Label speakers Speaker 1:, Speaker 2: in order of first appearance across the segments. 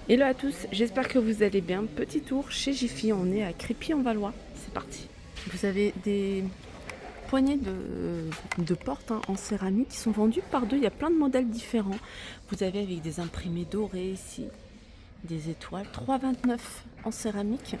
Speaker 1: Hello à tous, j'espère que vous allez bien. Petit tour chez Jiffy, on est à Crépy-en-Valois. C'est parti. Vous avez des poignées de portes en céramique qui sont vendues par deux. Il y a plein de modèles différents. Vous avez avec des imprimés dorés ici, des étoiles, 3,29 en céramique.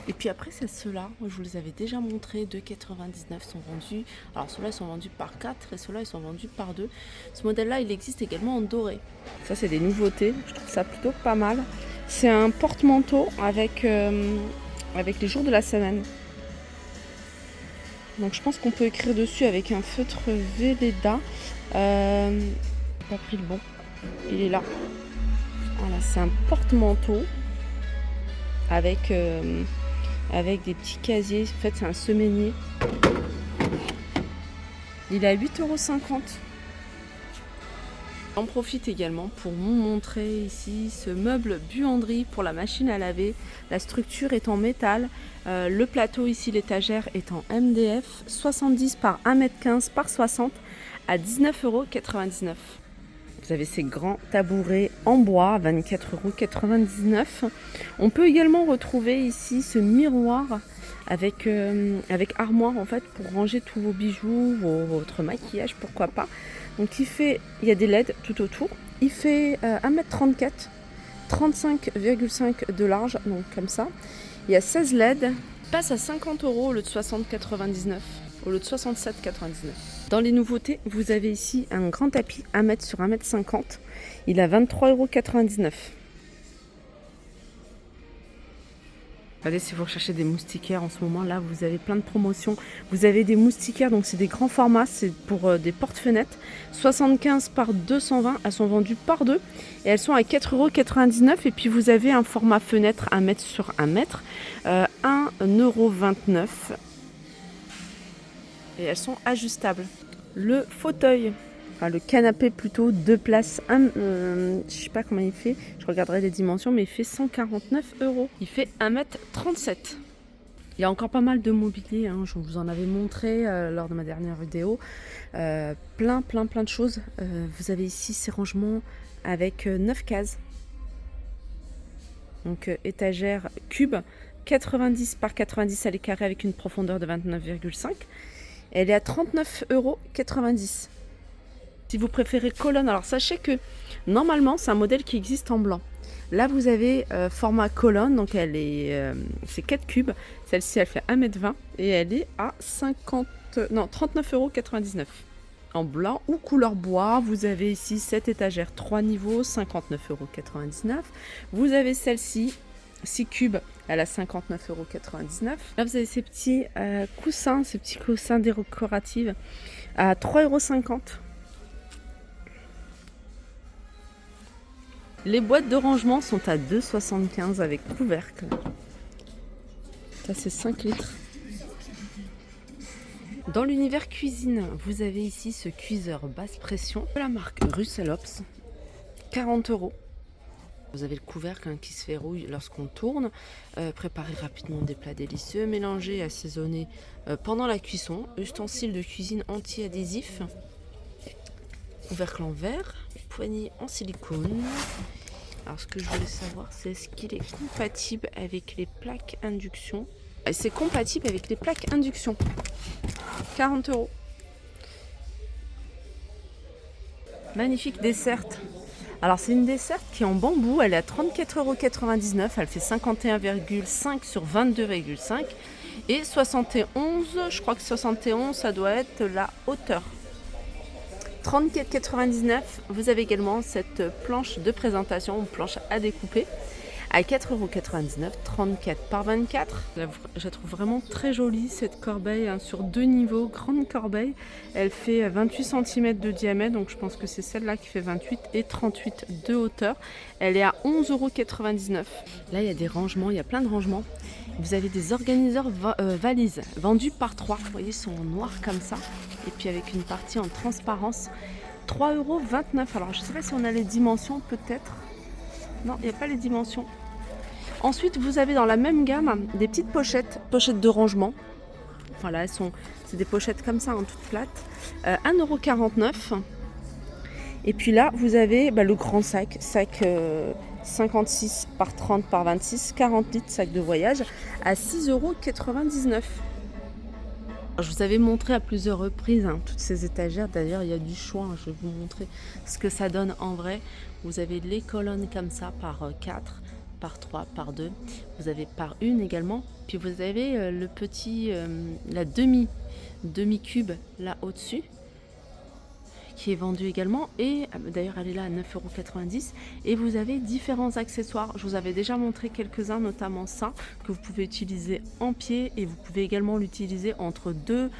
Speaker 1: Et puis après, c'est ceux-là, je vous les avais déjà montrés, 2,99 sont vendus. Alors ceux-là, ils sont vendus par 4 et ceux-là, ils sont vendus par 2. Ce modèle-là, il existe également en doré. Ça, c'est des nouveautés. Je trouve ça plutôt pas mal. C'est un porte-manteau avec les jours de la semaine. Donc je pense qu'on peut écrire dessus avec un feutre Velleda. J'ai pas pris le bon. Il est là. Voilà, c'est un porte-manteau avec des petits casiers. En fait, c'est un semainier. Il est à 8,50 €. J'en profite également pour vous montrer ici ce meuble buanderie pour la machine à laver. La structure est en métal. Le plateau ici, l'étagère est en MDF. 70 par 1,15 m par 60 à 19,99 €. Vous avez ces grands tabourets en bois à 24,99 €. On peut également retrouver ici ce miroir avec armoire en fait pour ranger tous vos bijoux, votre maquillage, pourquoi pas. Donc il y a des LED tout autour. Il fait 1,34 m, 35,5 de large, donc comme ça. Il y a 16 LED. Il passe à 50 € au lieu de 60,99 €, au lieu de 67,99 €. Dans les nouveautés, vous avez ici un grand tapis 1 m sur 1,50 m. Il a 23,99 €. Regardez, si vous recherchez des moustiquaires en ce moment, là, vous avez plein de promotions. Vous avez des moustiquaires, donc c'est des grands formats, c'est pour des porte-fenêtres. 75 par 220, elles sont vendues par deux. Et elles sont à 4,99 €. Et puis vous avez un format fenêtre 1 m sur 1 m, 1,29 €. Et elles sont ajustables. Le fauteuil, enfin le canapé plutôt, 2 places, je sais pas comment il fait, je regarderai les dimensions, mais il fait 149 €. Il fait 1,37 m. Il y a encore pas mal de mobilier, hein, je vous en avais montré lors de ma dernière vidéo. Plein de choses. Vous avez ici ces rangements avec 9 cases. Donc étagère cube, 90 par 90 à carré avec une profondeur de 29,5. Elle est à 39,90 €. Si vous préférez colonne, alors sachez que normalement c'est un modèle qui existe en blanc. Là vous avez format colonne, donc c'est 4 cubes. Celle-ci elle fait 1,20 m et elle est à 39,99 € en blanc ou couleur bois. Vous avez ici cette étagère 3 niveaux, 59,99 €. Vous avez celle-ci 6 cubes, elle a 59,99 €. Là vous avez ces petits coussins décoratifs à 3,50 €. Les boîtes de rangement sont à 2,75 € avec couvercle. Ça c'est 5 litres. Dans l'univers cuisine, vous avez ici ce cuiseur basse pression de la marque Russelops, 40 €. Vous avez le couvercle qui se verrouille lorsqu'on tourne. Préparez rapidement des plats délicieux, mélangez et assaisonnez pendant la cuisson. Ustensiles de cuisine anti-adhésif. Couvercle en verre, poignée en silicone. Alors ce que je voulais savoir, c'est est-ce qu'il est compatible avec les plaques induction. C'est compatible avec les plaques induction. 40 €. Magnifique desserte. Alors c'est une desserte qui est en bambou, elle est à 34,99 €, elle fait 51,5 sur 22,5 et 71, je crois que 71 ça doit être la hauteur. 34,99 €. Vous avez également cette planche de présentation, une planche à découper à 4,99 €, 34 par 24. Je la trouve vraiment très jolie cette corbeille, hein, sur 2 niveaux, grande corbeille. Elle fait 28 cm de diamètre, donc je pense que c'est celle-là qui fait 28 et 38 de hauteur. Elle est à 11,99 €. Là il y a des rangements, il y a plein de rangements. Vous avez des organiseurs valises vendus par 3. Vous voyez, ils sont en noir comme ça. Et puis avec une partie en transparence. 3,29 €. Alors je ne sais pas si on a les dimensions peut-être. Non, il n'y a pas les dimensions. Ensuite, vous avez dans la même gamme des petites pochettes de rangement. Voilà, c'est des pochettes comme ça, en toutes plates. 1,49 €. Et puis là, vous avez le grand sac 56 par 30 par 26, 40 litres sac de voyage à 6,99 €. Je vous avais montré à plusieurs reprises toutes ces étagères. D'ailleurs, il y a du choix. Je vais vous montrer ce que ça donne en vrai. Vous avez les colonnes comme ça par 4, par 3, par 2. Vous avez par une également. Puis vous avez le petit, la demi-cube là au-dessus, qui est vendue également, et d'ailleurs elle est là à 9,90 €. Et vous avez différents accessoires. Je vous avais déjà montré quelques-uns, notamment ça, que vous pouvez utiliser en pied, et vous pouvez également l'utiliser entre deux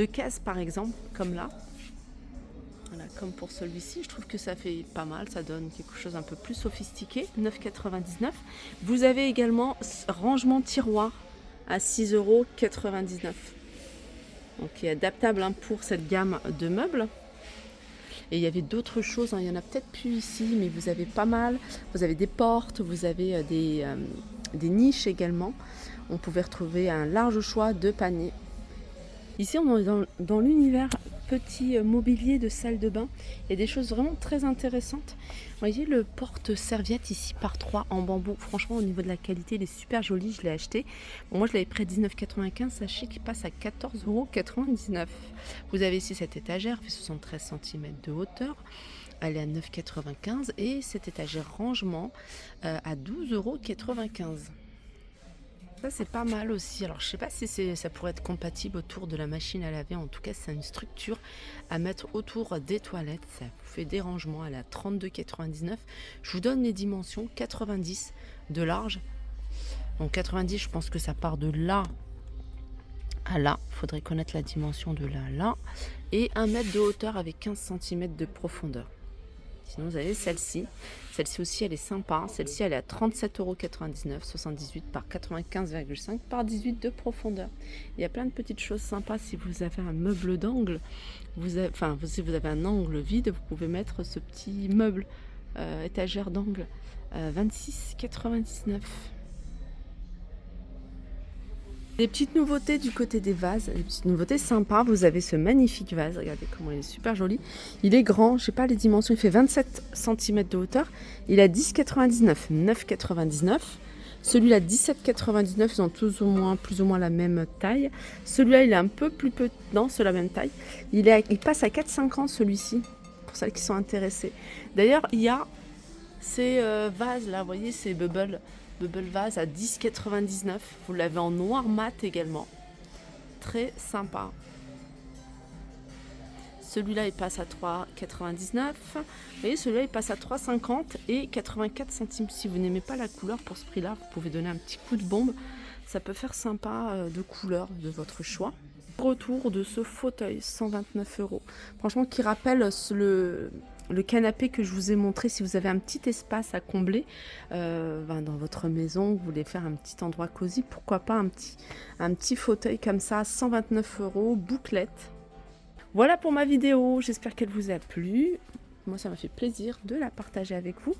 Speaker 1: caisses par exemple, comme là. Voilà, comme pour celui-ci, je trouve que ça fait pas mal, ça donne quelque chose un peu plus sophistiqué. 9,99 €. Vous avez également rangement tiroir à 6,99 €. Donc il est adaptable pour cette gamme de meubles. Et il y avait d'autres choses, il y en a peut-être plus ici, mais vous avez pas mal. Vous avez des portes, vous avez des niches également. On pouvait retrouver un large choix de paniers. Ici, on est dans l'univers petit mobilier de salle de bain. Il y a des choses vraiment très intéressantes. Vous voyez le porte-serviette ici par 3 en bambou. Franchement, au niveau de la qualité, il est super joli. Je l'ai acheté. Bon, moi, je l'avais pris à 19,95 €. Sachez qu'il passe à 14,99 €. Vous avez ici cette étagère, fait 73 cm de hauteur. Elle est à 9,95 € et cette étagère rangement à 12,95 €. Ça c'est pas mal aussi. Alors je sais pas si ça pourrait être compatible autour de la machine à laver. En tout cas c'est une structure à mettre autour des toilettes. Ça vous fait des rangements. Elle est à 32,99 €. Je vous donne les dimensions. 90 de large. Donc 90, je pense que ça part de là à là. Il faudrait connaître la dimension de là à là. Et 1 mètre de hauteur avec 15 cm de profondeur. Sinon vous avez celle-ci. Celle-ci aussi elle est sympa. Celle-ci elle est à 37,99 €, 78 par 95,5 par 18 de profondeur. Il y a plein de petites choses sympas. Si vous avez un meuble d'angle, si vous avez un angle vide, vous pouvez mettre ce petit meuble étagère d'angle 26,99 €. Des petites nouveautés du côté des vases, des petites nouveautés sympas. Vous avez ce magnifique vase, regardez comment il est super joli. Il est grand, je sais pas les dimensions, il fait 27 cm de hauteur. Il a 10,99 €, 9,99 €. Celui-là 17,99 €, ils ont tous plus ou moins la même taille. Celui-là il est un peu plus petit, non, c'est la même taille. Il passe à 4,50 € celui-ci, pour celles qui sont intéressées. D'ailleurs il y a ces vases là, vous voyez, ces bubble vase à 10,99 €. Vous l'avez en noir mat également. Très sympa. Celui-là, il passe à 3,99 €. Et celui-là, il passe à 3,50 € et 84 centimes. Si vous n'aimez pas la couleur pour ce prix-là, vous pouvez donner un petit coup de bombe. Ça peut faire sympa de couleur de votre choix. Retour de ce fauteuil, 129 €. Franchement, qui rappelle le canapé que je vous ai montré. Si vous avez un petit espace à combler dans votre maison, vous voulez faire un petit endroit cosy, pourquoi pas un petit fauteuil comme ça, 129 €, bouclette. Voilà pour ma vidéo, j'espère qu'elle vous a plu. Moi ça m'a fait plaisir de la partager avec vous.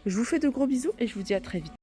Speaker 1: Je vous fais de gros bisous et je vous dis à très vite.